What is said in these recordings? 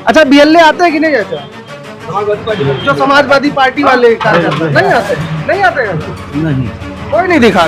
अच्छा बीएलए आते हैं कि नहीं आते? जो समाजवादी पार्टी वाले कार्यकर्ता नहीं आते? नहीं आते हैं? नहीं कोई नहीं दिखा,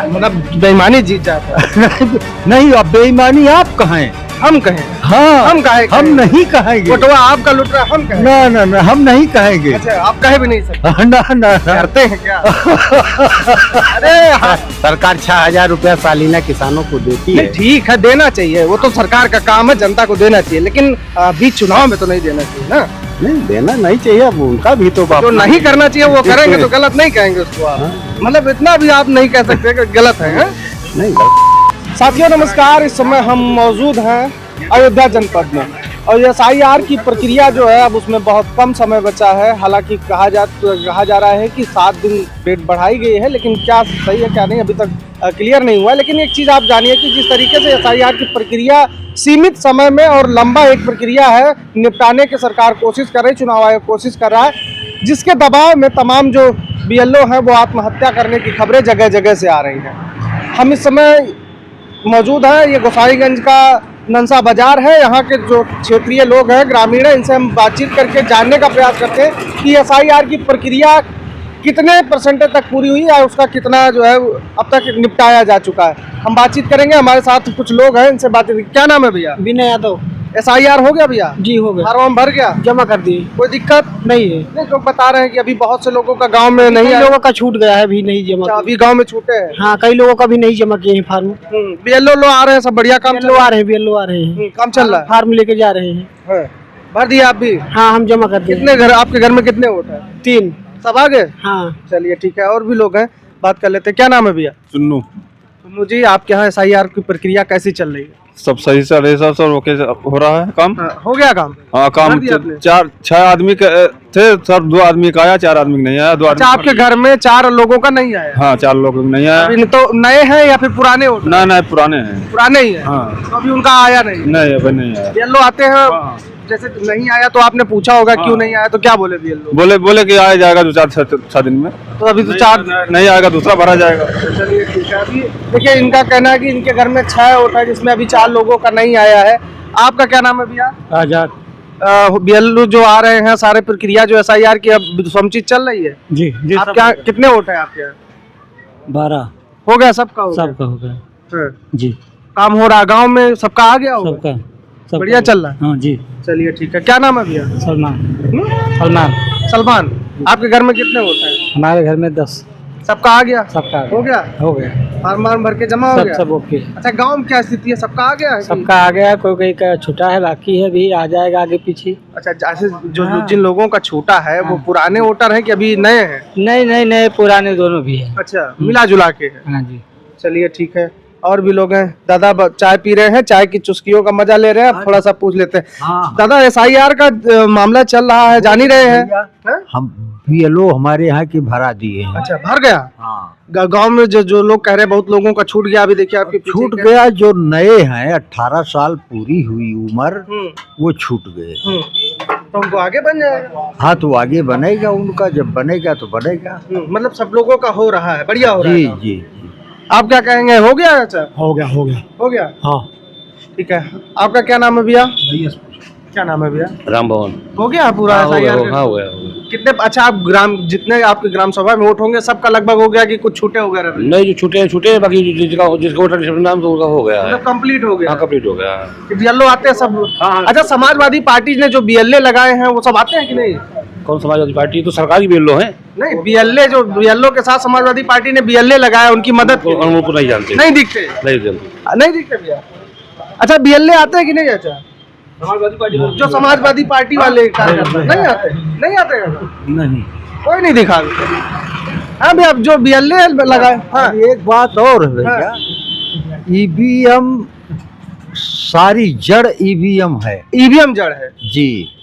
मतलब बेईमानी जीत जाता है। नहीं, अब बेईमानी आप कहें, हम कहें? हाँ हम कहें? हम नहीं कहेंगे। बटुआ आपका लुट रहा है, हम कहें? ना ना ना, हम नहीं कहेंगे। अच्छा आप कहे भी नहीं सकते? ना ना ना। करते हैं क्या? अरे हाँ, सरकार 6,000 रुपया सालाना किसानों को देती है। ठीक है, देना चाहिए, वो तो सरकार का काम है, जनता को देना चाहिए, लेकिन बीच चुनाव में तो नहीं देना चाहिए ना। नहीं देना नहीं चाहिए, अब उनका भी तो बाप जो नहीं करना चाहिए वो करेंगे तो गलत नहीं कहेंगे उसको आप। मतलब इतना भी आप नहीं कह सकते कि गलत है, हैं? नहीं। साथियों नमस्कार, इस समय हम मौजूद हैं अयोध्या जनपद में और एसआईआर की प्रक्रिया जो है अब उसमें बहुत कम समय बचा है। हालांकि कहा जा रहा है कि 7 दिन डेट बढ़ाई गई है, लेकिन क्या सही है क्या नहीं अभी तक क्लियर नहीं हुआ है। लेकिन एक चीज़ आप जानिए कि जिस तरीके से एसआईआर की प्रक्रिया सीमित समय में और लंबा एक प्रक्रिया है निपटाने की सरकार कोशिश कर रही, चुनाव आयोग कोशिश कर रहा है, जिसके दबाव में तमाम जो बीएलओ हैं वो आत्महत्या करने की खबरें जगह जगह से आ रही हैं। हम इस समय मौजूद है, ये गोसाईगंज का नंसा बाजार है। यहाँ के जो क्षेत्रीय लोग हैं, ग्रामीण हैं, इनसे हम बातचीत करके जानने का प्रयास करते हैं कि एसआईआर की प्रक्रिया कितने % तक पूरी हुई है, उसका कितना जो है अब तक निपटाया जा चुका है। हम बातचीत करेंगे, हमारे साथ कुछ लोग हैं, इनसे बातचीत। क्या नाम है भैया? विनय यादव। एसआईआर हो गया भैया? जी हो गया। फॉर्म भर गया? जमा कर दिए। कोई दिक्कत नहीं है। नहीं, लोग बता रहे हैं कि अभी बहुत से लोगों का गांव में नहीं कई आया। लोगों का छूट गया है, अभी नहीं जमा। अभी गांव में छूटे हैं? हाँ, कई लोगों का भी नहीं जमा किए हैं फार्म। बीएलओ लोग आ रहे हैं, सब बढ़िया काम बीएलओ आ रहे हैं, बीएलओ आ रहे हैं, काम चल रहा है। फार्म लेके जा रहे हैं। हाँ, भर दिया आप भी? हाँ, हम जमा कर दिए। कितने घर आपके घर में कितने वोट है? 3। सब आ गए? हाँ। चलिए ठीक है, और भी लोग हैं, बात कर लेते हैं। क्या नाम है भैया? सुन्नू। सुन्नू जी, आपके यहाँ एसआईआर की प्रक्रिया कैसी चल रही है? सब सही चल रही है, सब ओके हो रहा है काम। हो गया काम? हाँ काम भर दिया आपने? 4-6 आदमी के थे सर, 2 आदमी का आया, 4 आदमी का नहीं आया। 2 अच्छा, आपके घर में 4 लोगों का नहीं आया? हाँ 4 लोग नहीं आया। अभी तो नए हैं या फिर पुराने वोट? नहीं पुराने हैं। पुराने ही है? हाँ। तो अभी उनका आया नहीं? नहीं अभी नहीं आया। बीएलओ आते हैं? हाँ। जैसे नहीं आया तो आपने पूछा होगा क्यों नहीं आया, तो क्या बोले बीएलओ? बोले कि आया जाएगा 2-4 दिन में। तो अभी तो 4 नहीं आएगा, दूसरा भरा जाएगा। चलिए ठीक है। अभी देखिए, इनका कहना है कि इनके घर में 6 वोट है, जिसमें अभी 4 लोगों का नहीं आया है। आपका क्या नाम है भैया? आजाद। बीएलओ जो आ रहे हैं, सारे प्रक्रिया जो एसआईआर की अब समुचित चल रही है? जी जी। आप क्या कितने वोट है आपके यहाँ? 12। हो गया सबका? हो सबका हो गया। गया जी। काम हो रहा, गांव में सबका आ गया होगा? सबका बढ़िया चल रहा है? हाँ जी। चलिए ठीक है। क्या नाम है भैया? सलमान। सलमान। आपके घर में कितने वोट है? हमारे घर में 10। सबका आ गया? सबका हो गया? हो गया। फार्म भर के जमा हो गया? सब ओके। अच्छा, गांव में क्या स्थिति है, सबका आ गया है? सबका आ गया, कोई का छूटा है, बाकी है, भी आ जाएगा आगे पीछे। अच्छा, जैसे जो हाँ। जिन लोगों का छूटा है वो पुराने वोटर हैं कि अभी नए हैं? नहीं नए पुराने दोनों भी है। अच्छा, मिला जुला के है? हाँ जी। चलिए ठीक है। और भी लोग हैं। दादा चाय पी रहे हैं, चाय की चुस्कियों का मजा ले रहे हैं। थोड़ा सा पूछ लेते हैं। दादा, एसआईआर का मामला चल रहा है, जान ही रहे हैं? हम बीएलओ हमारे यहाँ की भरा दिए हैं। अच्छा, भर गया? हाँ। गांव में जो लोग कह रहे हैं बहुत लोगों का छूट गया, अभी देखिए आपके पीछे छूट क्या- गया, जो नए हैं 18 साल पूरी हुई उम्र, वो छूट गए। तो उनको आगे बन जाएगा? हाँ, तो आगे बनेगा उनका, जब बनेगा तो बनेगा। मतलब सब लोगों का हो रहा है, बढ़िया हो रहा जी है। जी। आप क्या कहेंगे, हो गया? अच्छा, हो गया हो गया। हो गया? हाँ। ठीक है। आपका क्या नाम है भैया? क्या नाम है भैया? राम भवन। हो गया पूरा एसआईआर? हो गया। कितने? अच्छा, आप ग्राम जितने आपके ग्राम सभा में वोट होंगे सबका लगभग हो गया कि कुछ छूटे वगैरह? नहीं, जो छूटे बाकी जिसका वोटर लिस्ट में नाम तो उनका हो गया है। मतलब कंप्लीट हो गया? हाँ कंप्लीट हो गया। बीएलओ आते हैं सब? हाँ। अच्छा, समाजवादी पार्टी ने जो बीएलए लगाए हैं वो सब आते हैं कि नहीं? कौन समाजवादी पार्टी? तो सरकारी बीएलओ है। नहीं, बीएलओ के साथ समाजवादी पार्टी ने बीएलए लगाया, उनकी मदद की। उनको नहीं जानते। नहीं दिखते? नहीं जानते। नहीं दिखते भैया? अच्छा, बीएलए आते हैं कि नहीं? अच्छा, समाजवादी पार्टी जो समाजवादी पार्टी वाले कार्यकर्ता नहीं आते? नहीं आते हैं? नहीं। कोई नहीं दिखा? हाँ भैया, जो बीएलए लगाए। हाँ, एक बात और है भैया, ईवीएम सारी जड़ ईवीएम है। ईवीएम जड़ है? जी।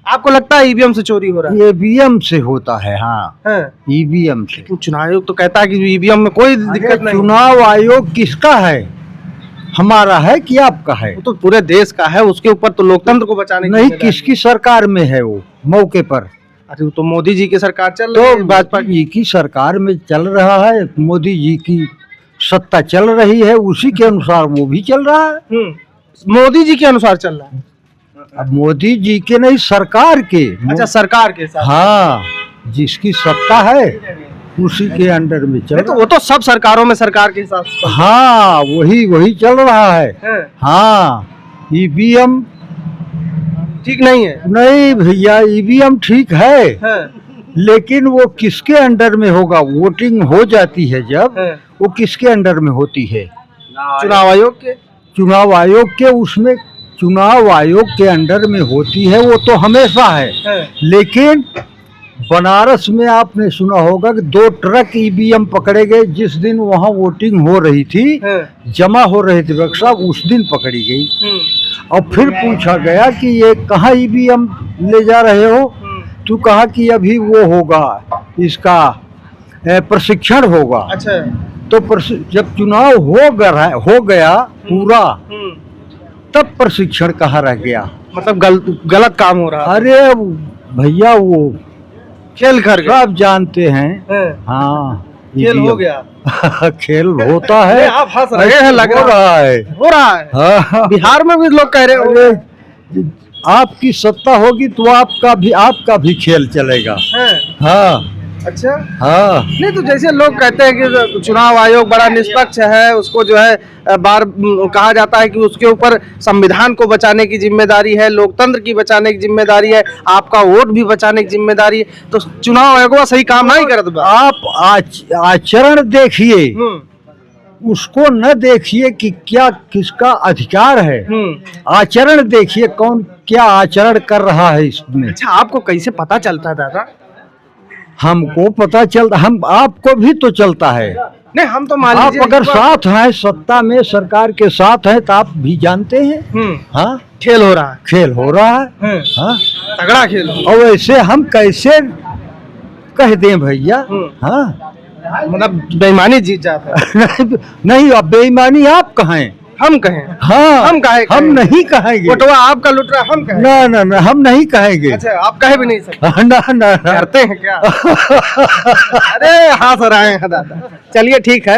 आपको लगता है ईवीएम से चोरी हो रहा है? ईवीएम से होता है। हाँ, ईवीएम से। चुनाव आयोग तो कहता है कि ईवीएम में कोई दिक्कत नहीं। चुनाव आयोग किसका है? हमारा है कि आपका है? वो तो पूरे देश का है, उसके ऊपर तो लोकतंत्र को बचाने की नहीं, जिम्मेदारी किसकी सरकार में है वो मौके पर? अरे वो तो मोदी जी की सरकार चल रही है, तो भाजपा भाजपा जी की सरकार में चल रहा है, मोदी जी की सत्ता चल रही है, उसी के अनुसार वो भी चल रहा है। मोदी जी के अनुसार चल रहा है। अब मोदी जी के नहीं, सरकार के। अच्छा, सरकार के साथ। हाँ, जिसकी सत्ता है उसी के अंडर में चल नहीं तो वो तो सब सरकारों में सरकार के हिसाब से। हाँ, वही चल रहा है। हाँ, ईवीएम ठीक नहीं है। नहीं भैया, ईवीएम ठीक है, लेकिन वो किसके अंडर में होगा? वोटिंग हो जाती है जब, वो किसके अंडर में होती है? चुनाव आयोग के। चुनाव आयोग के, उसमें चुनाव आयोग के अंडर में होती है, वो तो हमेशा है। लेकिन बनारस में आपने सुना होगा कि 2 ट्रक ईवीएम पकड़े गए जिस दिन वहाँ वोटिंग हो रही थी, जमा हो रहे थे वक्त साहब, उस दिन पकड़ी गई। और फिर पूछा गया कि ये कहाँ ईवीएम ले जा रहे हो? तू कहा कि अभी वो होगा, इसका प्रशिक्षण होगा। अच्छा। तो जब चुनाव हो गया पूरा, तब प्रशिक्षण कहाँ रह गया? मतलब गलत काम हो रहा। अरे भैया, वो खेल कर गए। आप जानते हैं। हाँ, खेल हो गया। खेल होता है। आप हंस रहे हैं, लग रहा है हो रहा है। हाँ, बिहार में भी लोग कह रहे हैं आपकी सत्ता होगी तो आपका भी खेल चलेगा। हाँ। अच्छा। हाँ, नहीं तो जैसे लोग कहते हैं कि चुनाव आयोग बड़ा निष्पक्ष है, उसको जो है बार कहा जाता है कि उसके ऊपर संविधान को बचाने की जिम्मेदारी है, लोकतंत्र की बचाने की जिम्मेदारी है, आपका वोट भी बचाने की जिम्मेदारी है, तो चुनाव आयोग सही काम नहीं करता। आप आचरण देखिए, उसको न देखिए कि क्या किसका अधिकार है। आचरण देखिए, कौन क्या आचरण कर रहा है इसमें। अच्छा, आपको कैसे पता चलता है दादा? हमको पता चलता, हम आपको भी तो चलता है। नहीं, हम तो मान लीजिए आप अगर साथ हैं, सत्ता में सरकार के साथ हैं, तो आप भी जानते हैं। हाँ, खेल हो रहा है। खेल हो रहा है। हाँ, तगड़ा खेल। और वैसे हम कैसे कह दें भैया? हाँ, मतलब बेईमानी जीत जाता है। नहीं, अब बेईमानी आप कहें, हम कहें। हाँ, हम कहें, हम नहीं कहेंगे। बटवा आपका लुट रहा, हम कहें। ना, हम नहीं कहेंगे। अच्छा, आप कहे भी नहीं सकते। ना। करते हैं क्या? अरे हंस रहे हैं दादा। चलिए ठीक है।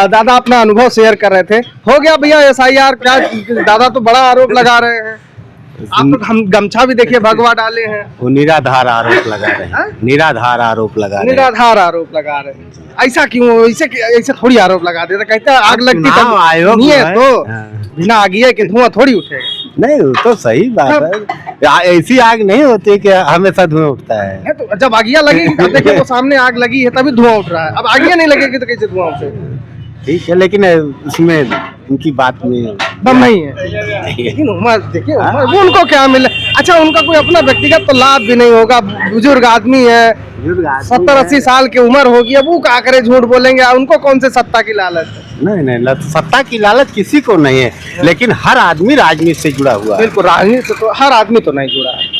दादा अपना अनुभव शेयर कर रहे थे। हो गया भैया SIR क्या? दादा तो बड़ा आरोप लगा रहे हैं। आप तो हम गमछा भी देखिए भगवा डाले हैं। वो निराधार आरोप लगा रहे हैं। निराधार आरोप लगा रहे हैं। निराधार आरोप लगा रहे हैं। ऐसा क्यों? ऐसे थोड़ी आरोप लगा देते। कहते हैं आग लगती चुनाव आयोग नहीं है है। तो हाँ। बिना आगिए के धुआं थोड़ी उठेगा। नहीं, वो तो सही बात है। ऐसी आग नहीं होती कि हमेशा धुआं उठता है। तो जब आगिया लगेगी तब देखिए, वो सामने आग लगी है तभी धुआं उठ रहा है। अब आगिया नहीं लगेगी तो कैसे धुआं उठेगा? ठीक है, लेकिन उसमें उनकी बात में दम नहीं है। लेकिन उम्र देखिए, वो उनको क्या मिले? अच्छा, उनका कोई अपना व्यक्तिगत तो लाभ भी नहीं होगा। बुजुर्ग आदमी है, 70-80 साल की उम्र होगी। अब वो क्या करे, झूठ बोलेंगे? उनको कौन से सत्ता की लालच है? नहीं, सत्ता की लालच किसी को नहीं है, लेकिन हर आदमी राजनीति से जुड़ा हुआ है। बिल्कुल, राजनीति से तो हर आदमी तो नहीं जुड़ा है,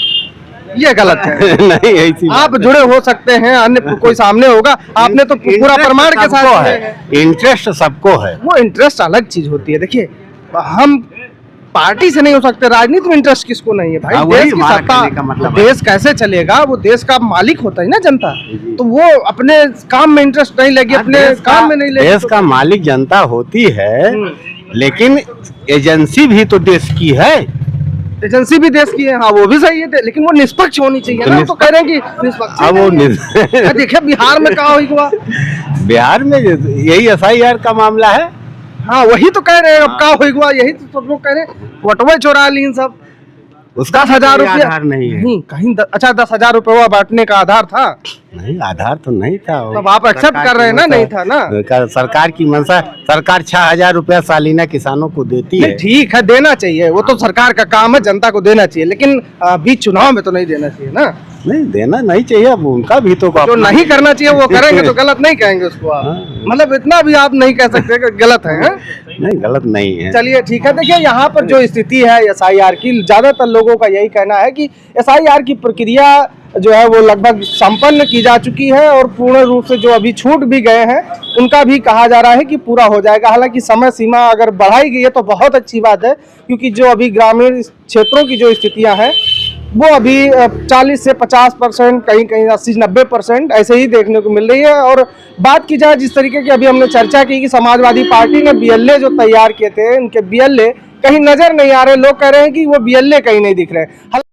ये गलत है। नहीं, ऐसी आप जुड़े हो सकते हैं, अन्य कोई सामने होगा। आपने तो पूरा प्रमाण के साथ है। इंटरेस्ट सबको है। वो इंटरेस्ट अलग चीज होती है। देखिए, हम पार्टी से नहीं हो सकते, राजनीति में इंटरेस्ट किसको नहीं है भाई? देश की सत्ता, मतलब देश कैसे चलेगा? वो देश का मालिक होता है ना जनता, तो वो अपने काम में इंटरेस्ट नहीं लेगी, अपने काम में नहीं लेगी। देश का मालिक जनता होती है, लेकिन एजेंसी भी तो देश की है। एजेंसी भी देश की है। हाँ, वो भी सही है, लेकिन वो निष्पक्ष होनी चाहिए ना। तो कह रहे हैं कि निष्पक्ष। अब वो देखिए बिहार में क्या हुआ? बिहार में यही SIR का मामला है। हाँ, वही तो कह रहे हैं। अब क्या हुआ? यही तो सब लोग कह रहे हैं, वटवे चोरा ली सब। उसका 10,000 रुपया आधार नहीं है। नहीं, कहीं अच्छा 10,000 रुपया बांटने का आधार था? नहीं, आधार तो नहीं था। तब आप एक्सेप्ट कर रहे हैं ना? नहीं था ना। सरकार की मंशा, सरकार 6,000 रुपया सालाना किसानों को देती है। ठीक है, देना चाहिए, वो तो सरकार का काम है, जनता को देना चाहिए, लेकिन बीच चुनाव में तो नहीं देना चाहिए ना। नहीं, देना नहीं चाहिए। अब उनका भी तो जो नहीं करना चाहिए वो करेंगे तो गलत नहीं कहेंगे उसको आप। मतलब इतना भी आप नहीं कह सकते कि गलत है। नहीं, गलत नहीं है। चलिए ठीक है। देखिए, यहाँ पर जो स्थिति है SIR की, ज्यादातर लोगों का यही कहना है कि SIR की प्रक्रिया जो है वो लगभग संपन्न की जा चुकी है, और पूर्ण रूप से जो अभी छूट भी गए हैं उनका भी कहा जा रहा है कि पूरा हो जाएगा। हालांकि समय सीमा अगर बढ़ाई गई है तो बहुत अच्छी बात है, क्योंकि जो अभी ग्रामीण क्षेत्रों की जो स्थितियां हैं वो अभी 40 से 50%, कहीं कहीं 80-90% ऐसे ही देखने को मिल रही है। और बात की जाए जिस तरीके की अभी हमने चर्चा की कि समाजवादी पार्टी ने BLA जो तैयार किए थे, उनके BLA कहीं नजर नहीं आ रहे, लोग कह रहे हैं कि वो बीएलए कहीं नहीं दिख रहे।